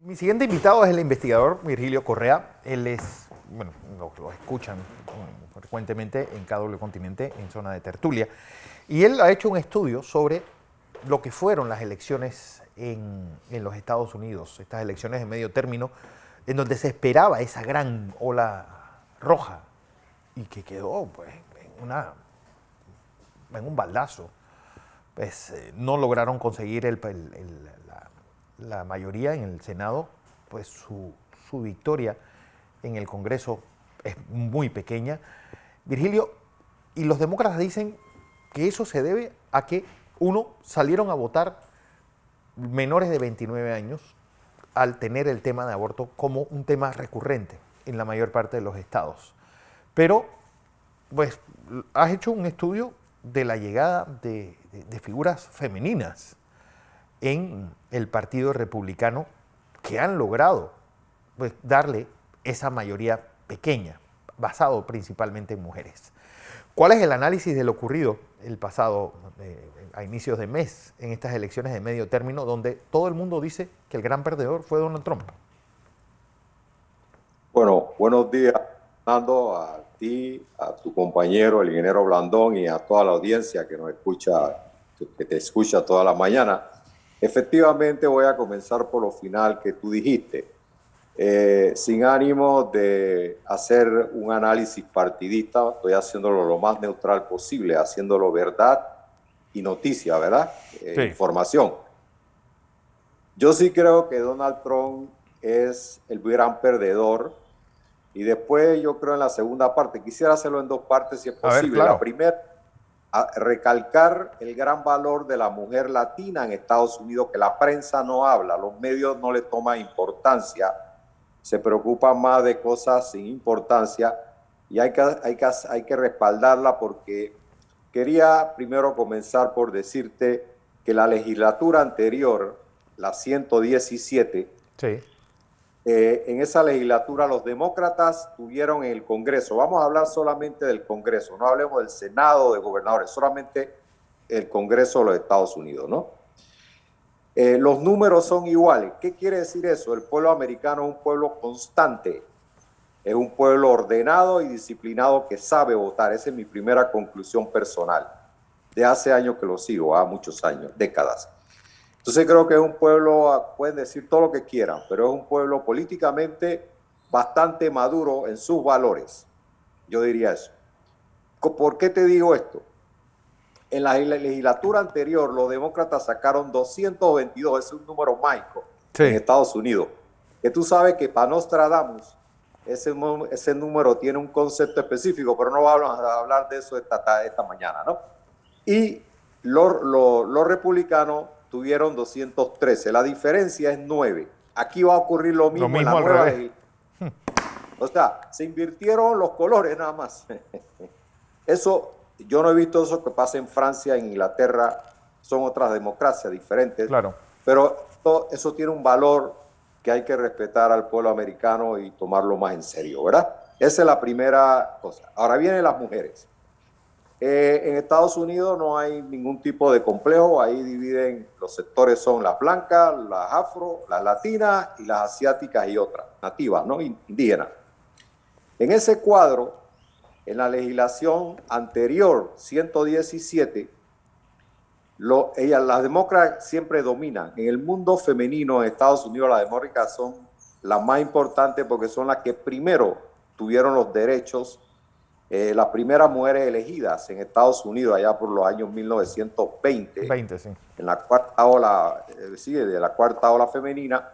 Mi siguiente invitado es el investigador Virgilio Correa. Él es, bueno, lo escuchan frecuentemente en KW Continente, en zona de tertulia. Y él ha hecho un estudio sobre lo que fueron las elecciones en los Estados Unidos, estas elecciones de medio término, en donde se esperaba esa gran ola roja y que quedó pues, en un baldazo. Pues, no lograron conseguir la mayoría en el Senado, pues su victoria en el Congreso es muy pequeña. Virgilio, y los demócratas dicen que eso se debe a que, uno, salieron a votar menores de 29 años al tener el tema de aborto como un tema recurrente en la mayor parte de los estados. Pero, pues, has hecho un estudio de la llegada de figuras femeninas en el Partido Republicano que han logrado pues, darle esa mayoría pequeña, basado principalmente en mujeres. ¿Cuál es el análisis de lo ocurrido el pasado, a inicios de mes, en estas elecciones de medio término, donde todo el mundo dice que el gran perdedor fue Donald Trump? Bueno, buenos días, Fernando, a ti, a tu compañero, el ingeniero Blandón, y a toda la audiencia que nos escucha, que te escucha toda la mañana. Efectivamente, voy a comenzar por lo final que tú dijiste, sin ánimo de hacer un análisis partidista. Estoy haciéndolo lo más neutral posible, haciéndolo verdad y noticia, ¿verdad? Sí. Información. Yo sí creo que Donald Trump es el gran perdedor. Y después yo creo en la segunda parte, quisiera hacerlo en dos partes si es posible. A ver, claro. La primera, recalcar el gran valor de la mujer latina en Estados Unidos, que la prensa no habla, los medios no le toman importancia, se preocupan más de cosas sin importancia, y hay que respaldarla, porque quería primero comenzar por decirte que la legislatura anterior, la 117, sí. En esa legislatura los demócratas tuvieron en el Congreso, vamos a hablar solamente del Congreso, no hablemos del Senado, de gobernadores, solamente el Congreso de los Estados Unidos, ¿no? Los números son iguales. ¿Qué quiere decir eso? El pueblo americano es un pueblo constante, es un pueblo ordenado y disciplinado que sabe votar. Esa es mi primera conclusión personal. De hace años que lo sigo, muchos años, décadas. Entonces creo que es un pueblo, pueden decir todo lo que quieran, pero es un pueblo políticamente bastante maduro en sus valores. Yo diría eso. ¿Por qué te digo esto? En la legislatura anterior, los demócratas sacaron 222, es un número mágico, sí, en Estados Unidos. Que tú sabes que para Nostradamus, ese número tiene un concepto específico, pero no vamos a hablar de eso esta mañana, ¿no? Y los republicanos tuvieron 213. La diferencia es 9. Aquí va a ocurrir lo mismo en la nueva ley. O sea, se invirtieron los colores nada más. Eso, yo no he visto eso que pasa en Francia, en Inglaterra, son otras democracias diferentes. Claro. Pero eso tiene un valor que hay que respetar al pueblo americano y tomarlo más en serio, ¿verdad? Esa es la primera cosa. Ahora vienen las mujeres. En Estados Unidos no hay ningún tipo de complejo, ahí dividen, los sectores son las blancas, las afro, las latinas y las asiáticas y otras, nativas, ¿no? Indígenas. En ese cuadro, en la legislación anterior, 117, las demócratas siempre dominan. En el mundo femenino en Estados Unidos, las demócratas son las más importantes porque son las que primero tuvieron los derechos. Las primeras mujeres elegidas en Estados Unidos allá por los años 1920, sí. En la cuarta ola, de la cuarta ola femenina,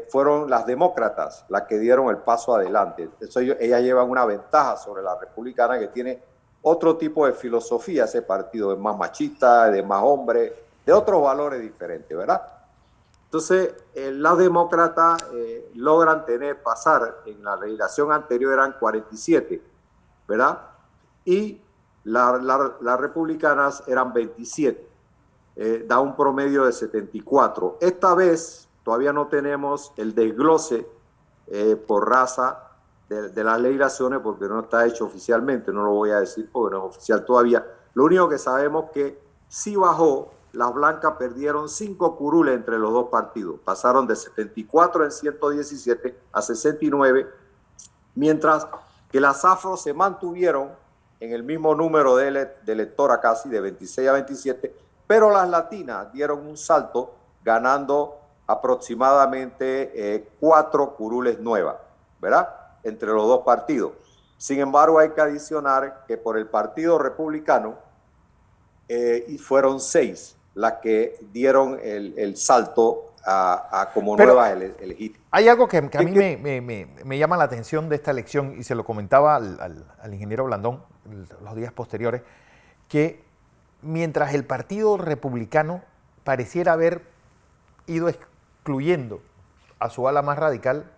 fueron las demócratas las que dieron el paso adelante. Ellas llevan una ventaja sobre la republicana, que tiene otro tipo de filosofía. Ese partido es más machista, de más hombre, de otros valores diferentes, ¿verdad? Entonces, las demócratas logran pasar, en la legislación anterior eran 47, ¿verdad? Y las republicanas eran 27, da un promedio de 74. Esta vez todavía no tenemos el desglose por raza de las legislaciones, porque no está hecho oficialmente, no lo voy a decir porque no es oficial todavía. Lo único que sabemos es que sí bajó las blancas perdieron 5 curules entre los dos partidos. Pasaron de 74 en 117 a 69, mientras que las afro se mantuvieron en el mismo número de electoras, casi de 26 a 27, pero las latinas dieron un salto ganando aproximadamente 4 curules nuevas, ¿verdad? Entre los dos partidos. Sin embargo, hay que adicionar que por el Partido Republicano y fueron 6 las que dieron el salto a como nuevas elegidas. Hay algo que a mí me llama la atención de esta elección, y se lo comentaba al ingeniero Blandón los días posteriores, que mientras el Partido Republicano pareciera haber ido excluyendo a su ala más radical,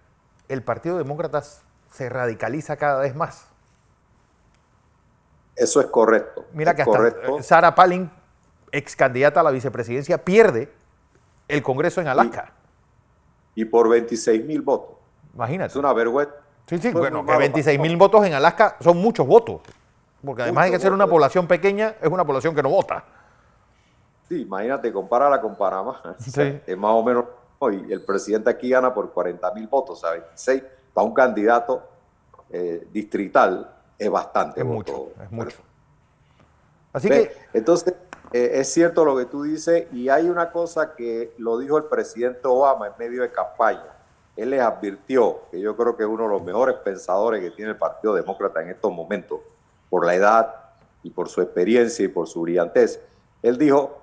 el Partido Demócrata se radicaliza cada vez más. Eso es correcto. Mira que hasta Sarah Palin, ex candidata a la vicepresidencia, pierde el Congreso en Alaska. Y por 26,000 votos. Imagínate. Es una vergüenza. Sí, bueno, que 26,000 votos en Alaska son muchos votos. Porque además de que ser una población pequeña, es una población que no vota. Sí, imagínate, compárala con Panamá. Sí. Es más o menos, y el presidente aquí gana por 40,000 votos, o sea, 26 para un candidato distrital es bastante voto. Es mucho. Así que... Entonces, es cierto lo que tú dices, y hay una cosa que lo dijo el presidente Obama en medio de campaña. Él les advirtió, que yo creo que es uno de los mejores pensadores que tiene el Partido Demócrata en estos momentos, por la edad y por su experiencia y por su brillantez. Él dijo,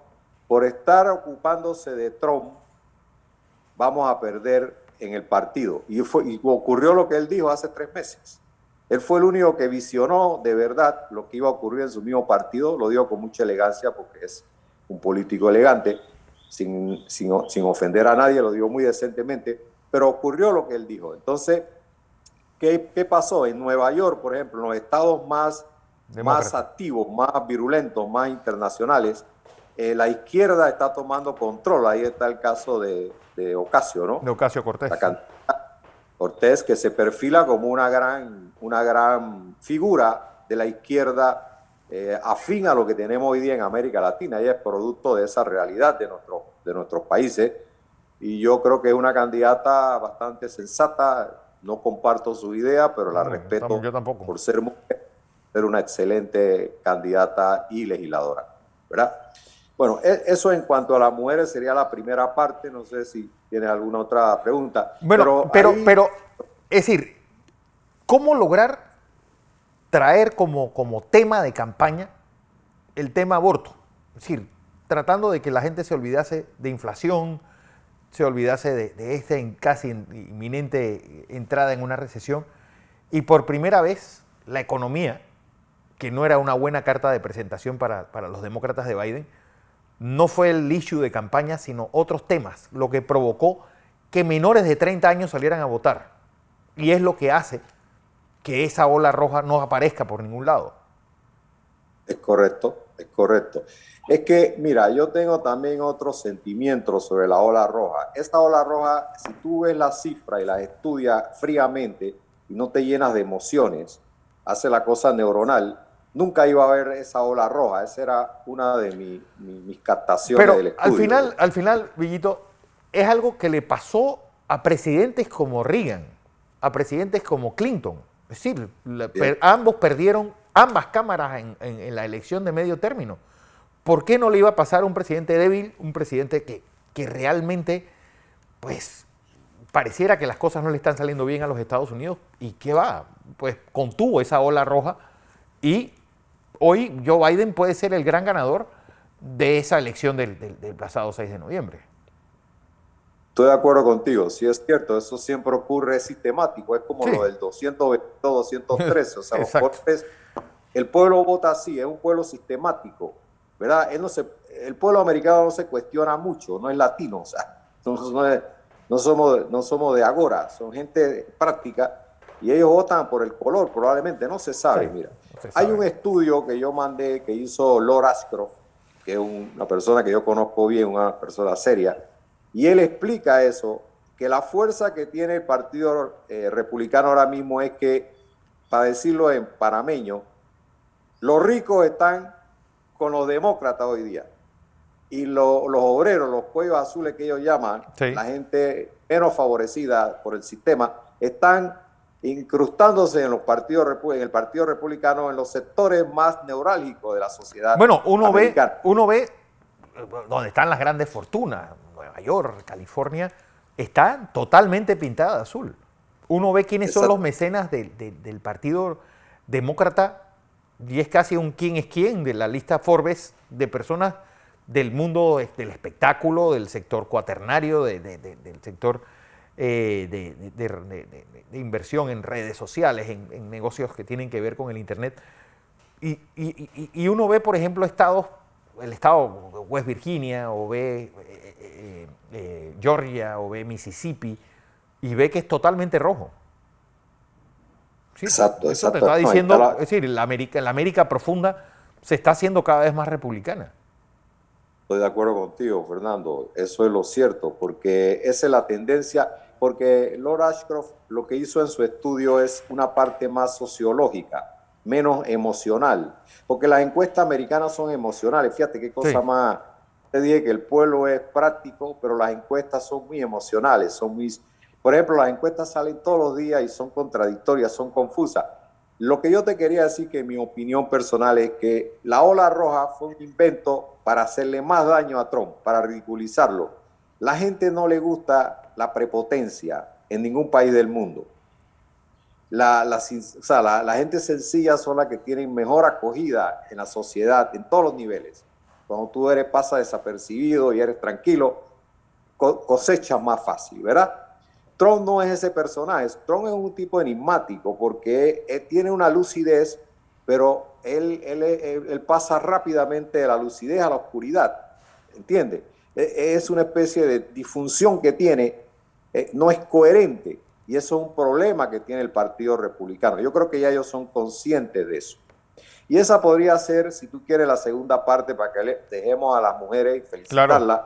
por estar ocupándose de Trump, vamos a perder en el partido. Y ocurrió lo que él dijo hace 3 meses. Él fue el único que visionó de verdad lo que iba a ocurrir en su mismo partido. Lo digo con mucha elegancia porque es un político elegante, sin ofender a nadie, lo digo muy decentemente, pero ocurrió lo que él dijo. Entonces, ¿qué pasó? En Nueva York, por ejemplo, en los estados más activos, más virulentos, más internacionales, la izquierda está tomando control. Ahí está el caso de Ocasio, ¿no? De Ocasio Cortez. Cortés, que se perfila como una gran figura de la izquierda afín a lo que tenemos hoy día en América Latina. Ella es producto de esa realidad de nuestros países, y yo creo que es una candidata bastante sensata. No comparto su idea, pero la respeto. Yo tampoco. Por ser mujer, ser una excelente candidata y legisladora, ¿verdad? Bueno, eso en cuanto a las mujeres sería la primera parte. No sé si tienes alguna otra pregunta. Bueno, pero es decir, ¿cómo lograr traer como tema de campaña el tema aborto? Es decir, tratando de que la gente se olvidase de inflación, se olvidase de esta casi inminente entrada en una recesión, y por primera vez la economía, que no era una buena carta de presentación para los demócratas de Biden, no fue el issue de campaña, sino otros temas, lo que provocó que menores de 30 años salieran a votar. Y es lo que hace que esa ola roja no aparezca por ningún lado. Es correcto, es correcto. Es que, mira, yo tengo también otros sentimientos sobre la ola roja. Esta ola roja, si tú ves las cifras y las estudias fríamente y no te llenas de emociones, hace la cosa neuronal. Nunca iba a haber esa ola roja. Esa era una de mis captaciones del estudio. Pero al final, Villito, es algo que le pasó a presidentes como Reagan, a presidentes como Clinton. Es decir, ambos perdieron ambas cámaras en la elección de medio término. ¿Por qué no le iba a pasar a un presidente débil, un presidente que realmente, pues, pareciera que las cosas no le están saliendo bien a los Estados Unidos? ¿Y qué va? Pues contuvo esa ola roja, y hoy Joe Biden puede ser el gran ganador de esa elección del pasado 6 de noviembre. Estoy de acuerdo contigo, sí es cierto, eso siempre ocurre, es sistemático, es como lo del 222, 213, o sea, los cortes, el pueblo vota así, es un pueblo sistemático, ¿verdad? El pueblo americano no se cuestiona mucho, no es latino, o sea, no somos de agora, son gente práctica, y ellos votan por el color, probablemente, no se sabe, mira. Hay un estudio que yo mandé que hizo Lord Ashcroft, que es una persona que yo conozco bien, una persona seria, y él explica eso, que la fuerza que tiene el Partido Republicano ahora mismo es que, para decirlo en panameño, los ricos están con los demócratas hoy día. y los obreros, los cuellos azules que ellos llaman, Sí. la gente menos favorecida por el sistema, están incrustándose en en el Partido Republicano, en los sectores más neurálgicos de la sociedad Bueno, americana. uno ve donde están las grandes fortunas, Nueva York, California, está totalmente pintada de azul. Uno ve quiénes son los mecenas del Partido Demócrata y es casi un quién es quién de la lista Forbes de personas del mundo del espectáculo, del sector cuaternario, del sector de inversión en redes sociales, en negocios que tienen que ver con el Internet. Y uno ve, por ejemplo, el estado West Virginia, o ve Georgia, o ve Mississippi, y ve que es totalmente rojo. Sí, Exacto, eso te exacto. está No, diciendo, es decir, la América profunda se está haciendo cada vez más republicana. estoy de acuerdo contigo, Fernando. Eso es lo cierto, porque esa es la tendencia, porque Lord Ashcroft lo que hizo en su estudio es una parte más sociológica, menos emocional, porque las encuestas americanas son emocionales. Fíjate qué cosa Sí. más. Te dije que el pueblo es práctico, pero las encuestas son muy emocionales, son muy... Por ejemplo, las encuestas salen todos los días y son contradictorias, son confusas. Lo que yo te quería decir, que mi opinión personal es que la ola roja fue un invento para hacerle más daño a Trump, para ridiculizarlo. La gente no le gusta la prepotencia en ningún país del mundo. La gente sencilla son las que tienen mejor acogida en la sociedad, en todos los niveles. Cuando tú pasa desapercibido y eres tranquilo, cosechas más fácil, ¿verdad? Trump no es ese personaje. Trump es un tipo enigmático porque él tiene una lucidez, pero él pasa rápidamente de la lucidez a la oscuridad, ¿entiendes? Es una especie de disfunción que tiene, no es coherente, y eso es un problema que tiene el Partido Republicano. Yo creo que ya ellos son conscientes de eso. Y esa podría ser, si tú quieres, la segunda parte para que le dejemos a las mujeres y felicitarlas, Claro.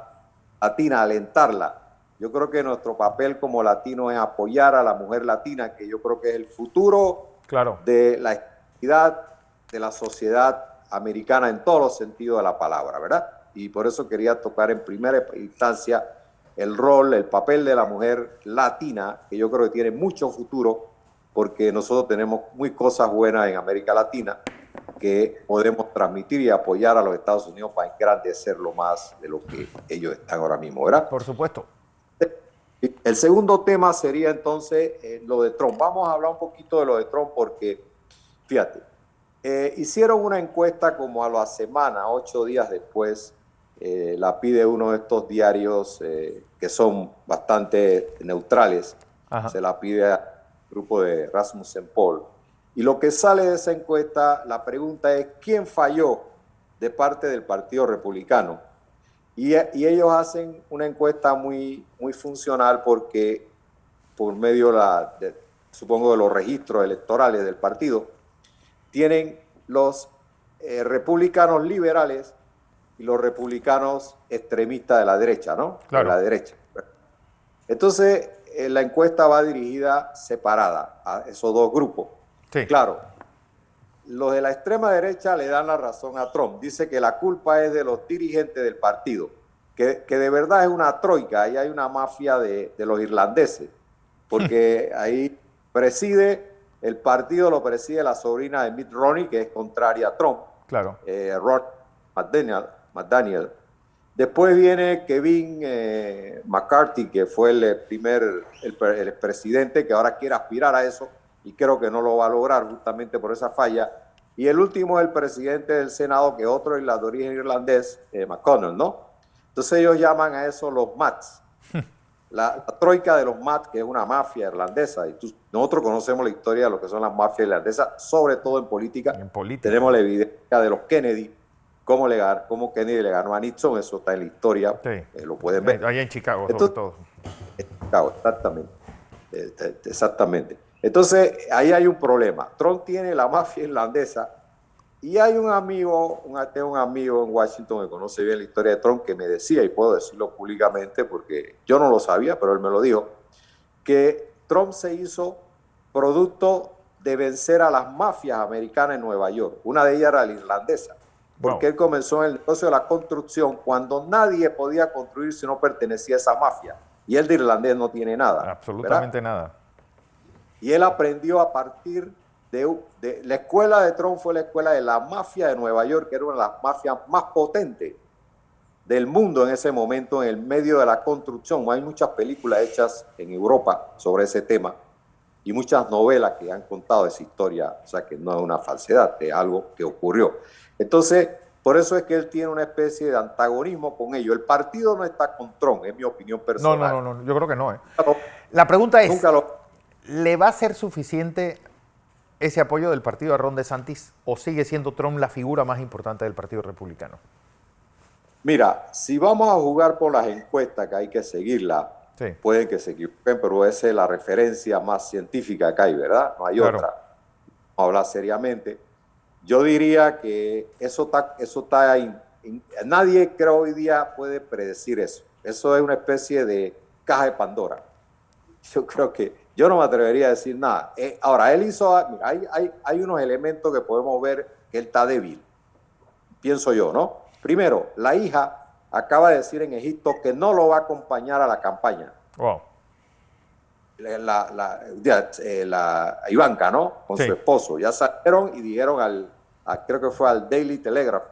latina, alentarla. Yo creo que nuestro papel como latino es apoyar a la mujer latina, que yo creo que es el futuro Claro. de la equidad de la sociedad americana en todos los sentidos de la palabra, ¿verdad? Y por eso quería tocar en primera instancia el rol, el papel de la mujer latina, que yo creo que tiene mucho futuro, porque nosotros tenemos muy cosas buenas en América Latina que podemos transmitir y apoyar a los Estados Unidos para engrandecerlo más de lo que ellos están ahora mismo, ¿verdad? Por supuesto. El segundo tema sería entonces lo de Trump. Vamos a hablar un poquito de lo de Trump porque, fíjate, hicieron una encuesta como a la semana, 8 días después, la pide uno de estos diarios que son bastante neutrales, Ajá. se la pide al grupo de Rasmussen Poll. Y lo que sale de esa encuesta, la pregunta es, ¿quién falló de parte del Partido Republicano? Y ellos hacen una encuesta muy, muy funcional porque por medio, supongo, de los registros electorales del partido, tienen los republicanos liberales y los republicanos extremistas de la derecha, ¿no? Claro. De la derecha. Entonces, la encuesta va dirigida separada a esos dos grupos. Sí. Claro, los de la extrema derecha le dan la razón a Trump. Dice que la culpa es de los dirigentes del partido, que de verdad es una troika, ahí hay una mafia de los irlandeses, porque ahí el partido lo preside la sobrina de Mitt Romney, que es contraria a Trump, Claro. Rod McDaniel. Después viene Kevin McCarthy, que fue el presidente que ahora quiere aspirar a eso, y creo que no lo va a lograr justamente por esa falla. Y el último es el presidente del Senado, que es otro de origen irlandés, McConnell, ¿no? Entonces ellos llaman a eso los Mats, la troika de los Mats, que es una mafia irlandesa. Y nosotros conocemos la historia de lo que son las mafias irlandesas, sobre todo en política. En política. Tenemos la evidencia de los Kennedy, cómo Kennedy le ganó a Nixon, eso está en la historia, Sí. lo pueden ver. Allá en Chicago, Entonces, sobre todo. Chicago, exactamente. Exactamente. Entonces, ahí hay un problema. Trump tiene la mafia irlandesa y hay tengo un amigo en Washington que conoce bien la historia de Trump que me decía, y puedo decirlo públicamente porque yo no lo sabía, pero él me lo dijo, que Trump se hizo producto de vencer a las mafias americanas en Nueva York. Una de ellas era la irlandesa. porque él comenzó en el negocio de la construcción cuando nadie podía construir si no pertenecía a esa mafia. Y él de irlandés no tiene nada. Absolutamente nada. Y él aprendió a partir de la escuela de Trump, fue la escuela de la mafia de Nueva York, que era una de las mafias más potentes del mundo en ese momento, en el medio de la construcción. Hay muchas películas hechas en Europa sobre ese tema y muchas novelas que han contado esa historia, o sea que no es una falsedad, es algo que ocurrió. Entonces, por eso es que él tiene una especie de antagonismo con ellos. El partido no está con Trump, es mi opinión personal. No, yo creo que no. La pregunta es, Nunca ¿le va a ser suficiente ese apoyo del partido a Ron DeSantis o sigue siendo Trump la figura más importante del Partido Republicano? Mira, si vamos a jugar por las encuestas, que hay que seguirlas, sí, pueden que se equivoquen, pero esa es la referencia más científica que hay, ¿verdad? No hay otra. Vamos a hablar seriamente. Yo diría que eso está ahí. Nadie, creo, hoy día puede predecir eso. Eso es una especie de caja de Pandora. Yo creo que yo no me atrevería a decir nada. Ahora, él hizo, mira, hay unos elementos que podemos ver que él está débil, pienso yo, ¿no? Primero, la hija acaba de decir en Egipto que no lo va a acompañar a la campaña. Wow. La Ivanka, ¿no? Con su esposo. Ya salieron y dijeron creo que fue al Daily Telegraph.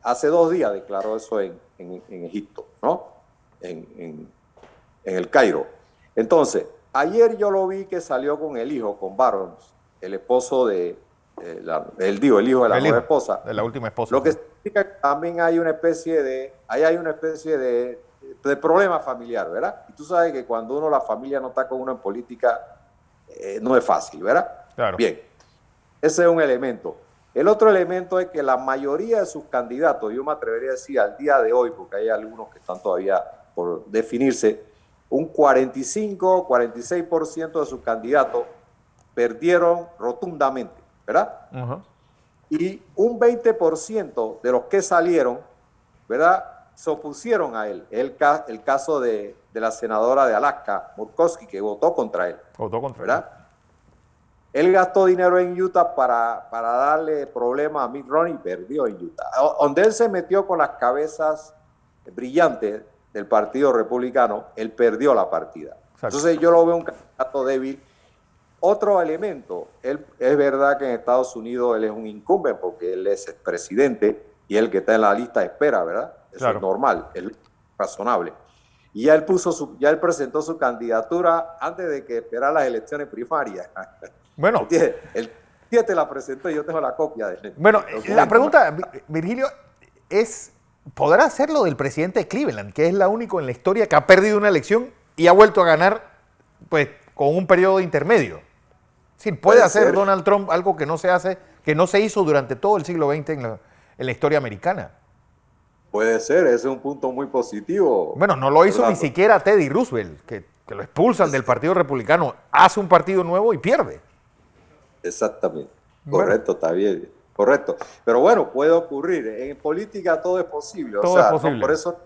Hace 2 días declaró eso en Egipto, ¿no? En el Cairo. Entonces, ayer yo lo vi que salió con el hijo, con Barons, el esposo de, el hijo de la nueva esposa. De la última esposa. Lo que significa que también hay una especie de problema familiar, ¿verdad? Y tú sabes que cuando la familia no está con uno en política, no es fácil, ¿verdad? Claro. Bien, ese es un elemento. El otro elemento es que la mayoría de sus candidatos, yo me atrevería a decir al día de hoy, porque hay algunos que están todavía por definirse, un 45-46% de sus candidatos perdieron rotundamente, ¿verdad? Uh-huh. Y un 20% de los que salieron, ¿verdad?, se opusieron a él. El caso de la senadora de Alaska, Murkowski, que votó contra él. ¿Verdad? Él gastó dinero en Utah para darle problemas a Mitt Romney y perdió en Utah. Donde él se metió con las cabezas brillantes del Partido Republicano, él perdió la partida. Exacto. Entonces yo lo veo un candidato débil. Otro elemento, es verdad que en Estados Unidos él es un incumbente porque él es expresidente y el que está en la lista de espera, ¿verdad? Eso claro, es normal, es razonable. Y ya él presentó su candidatura antes de que esperara las elecciones primarias. Bueno. El 7 la presentó y yo tengo la copia de él. Bueno, la pregunta, Virgilio, es, ¿podrá hacerlo del presidente de Cleveland, que es la única en la historia que ha perdido una elección y ha vuelto a ganar, pues, con un periodo intermedio? Es decir, ¿puede hacer Donald Trump algo que no se hizo durante todo el siglo XX en la historia americana? Puede ser, ese es un punto muy positivo. Bueno, no lo hizo ni siquiera Teddy Roosevelt, que lo expulsan del Partido Republicano, hace un partido nuevo y pierde. Exactamente, correcto, está bien, correcto. Pero bueno, puede ocurrir, en política todo es posible. Todo es posible. No, por eso,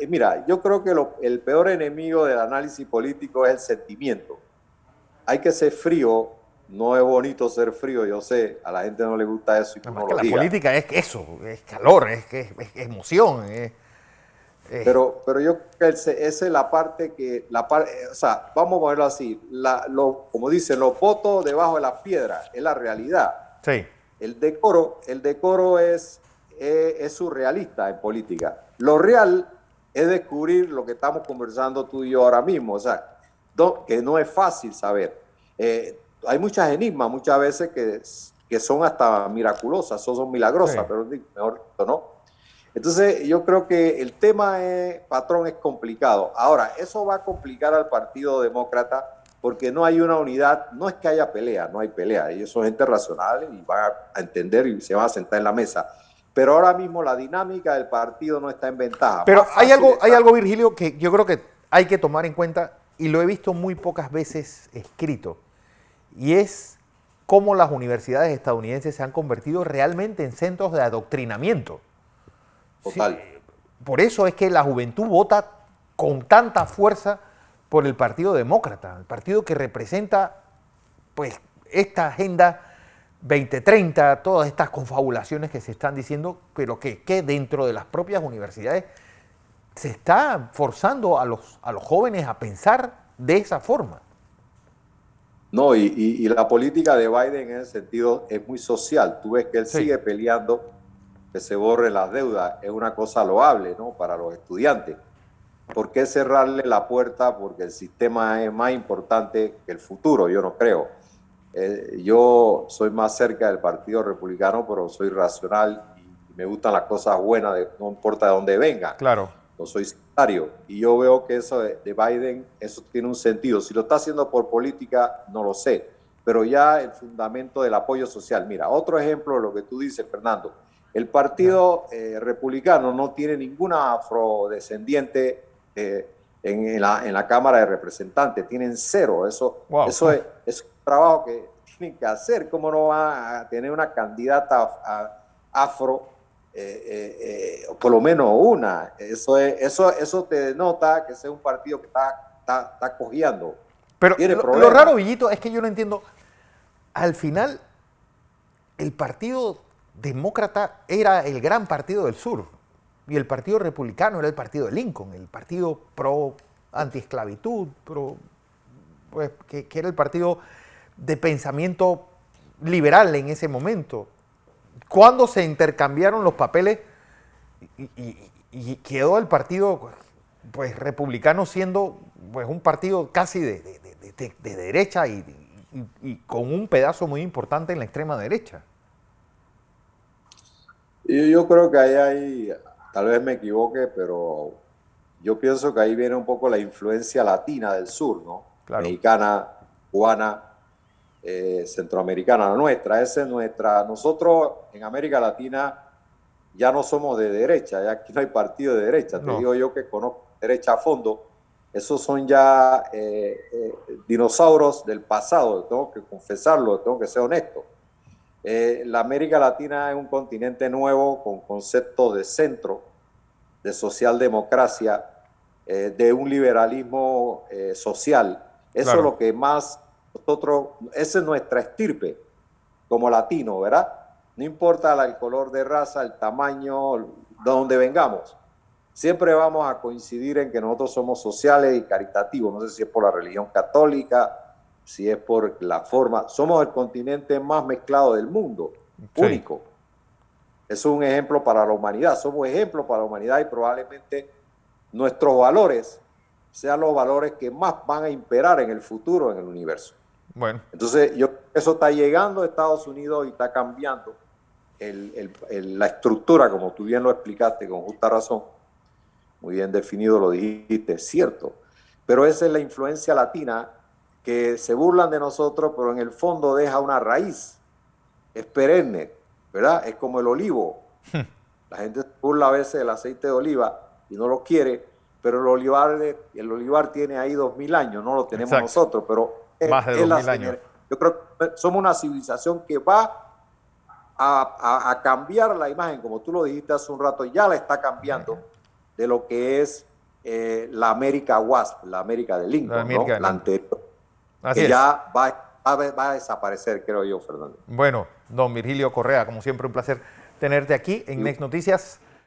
mira, yo creo que el peor enemigo del análisis político es el sentimiento. Hay que ser frío. No es bonito ser frío, yo sé, a la gente no le gusta eso. Y no, que la política es eso, es calor, es emoción. Pero yo creo que esa es la parte o sea, vamos a ponerlo así, como dicen, los votos debajo de las piedras, es la realidad. Sí. El decoro es surrealista en política. Lo real es descubrir lo que estamos conversando tú y yo ahora mismo, o sea, que no es fácil saber. Hay muchas enigmas muchas veces que son hasta miraculosas, son milagrosas, sí, pero mejor dicho, ¿no? Entonces yo creo que el tema patrón, es complicado. Ahora, eso va a complicar al Partido Demócrata porque no hay una unidad, no es que haya pelea, no hay pelea, ellos son gente razonable y van a entender y se van a sentar en la mesa. Pero ahora mismo la dinámica del partido no está en ventaja. Pero hay algo, Virgilio, que yo creo que hay que tomar en cuenta y lo he visto muy pocas veces escrito. Y es cómo las universidades estadounidenses se han convertido realmente en centros de adoctrinamiento. Total. Sí, por eso es que la juventud vota con tanta fuerza por el Partido Demócrata, el partido que representa, pues, esta agenda 2030, todas estas confabulaciones que se están diciendo, pero que dentro de las propias universidades se está forzando a los jóvenes a pensar de esa forma. No, y la política de Biden en ese sentido es muy social. Tú ves que él sigue peleando que se borren las deudas. Es una cosa loable, ¿no?, para los estudiantes. ¿Por qué cerrarle la puerta? Porque el sistema es más importante que el futuro, yo no creo. Yo soy más cerca del Partido Republicano, pero soy racional y me gustan las cosas buenas, no importa de dónde vengan. Claro. No soy sectario. Y yo veo que eso de Biden, eso tiene un sentido. Si lo está haciendo por política, no lo sé. Pero ya el fundamento del apoyo social. Mira, otro ejemplo de lo que tú dices, Fernando. El Partido Republicano no tiene ninguna afrodescendiente en la Cámara de Representantes. Tienen cero. Eso es un trabajo que tienen que hacer. ¿Cómo no va a tener una candidata afro? Por lo menos una. Eso te denota que ese es un partido que está cojeando. Pero lo raro, Villito, es que yo no entiendo. Al final, el Partido Demócrata era el gran partido del sur y el Partido Republicano era el partido de Lincoln, el partido pro antiesclavitud, pues, que era el partido de pensamiento liberal en ese momento. Cuando se intercambiaron los papeles y quedó el partido pues republicano siendo pues un partido casi de derecha y con un pedazo muy importante en la extrema derecha. Yo creo que ahí tal vez me equivoque, pero yo pienso que ahí viene un poco la influencia latina del sur, ¿no? Claro. Mexicana, cubana, centroamericana, la nuestra. Esa es nuestra. Nosotros en América Latina ya no somos de derecha, ya aquí no hay partido de derecha. No. Te digo yo que conozco derecha a fondo. Esos son ya dinosaurios del pasado, tengo que confesarlo, tengo que ser honesto. La América Latina es un continente nuevo con conceptos de centro, de socialdemocracia, de un liberalismo social. Eso es lo que más nosotros, esa es nuestra estirpe como latino, ¿verdad? No importa el color de raza, el tamaño, de donde vengamos. Siempre vamos a coincidir en que nosotros somos sociales y caritativos. No sé si es por la religión católica, si es por la forma. Somos el continente más mezclado del mundo, único. Eso es un ejemplo para la humanidad. Somos ejemplos para la humanidad y probablemente nuestros valores sean los valores que más van a imperar en el futuro en el universo. Bueno. Entonces, eso está llegando a Estados Unidos y está cambiando la estructura, como tú bien lo explicaste con justa razón. Muy bien definido lo dijiste, es cierto. Pero esa es la influencia latina que se burlan de nosotros, pero en el fondo deja una raíz. Es perenne, ¿verdad? Es como el olivo. La gente se burla a veces del aceite de oliva y no lo quiere, pero el olivar tiene ahí 2000 años, no lo tenemos nosotros, pero más de 2000 años. Yo creo que somos una civilización que va a cambiar la imagen, como tú lo dijiste hace un rato, ya la está cambiando de lo que es la América WASP, la América de Lincoln, la anterior, que ya va a desaparecer, creo yo, Fernando. Bueno, don Virgilio Correa, como siempre un placer tenerte aquí en Next Noticias.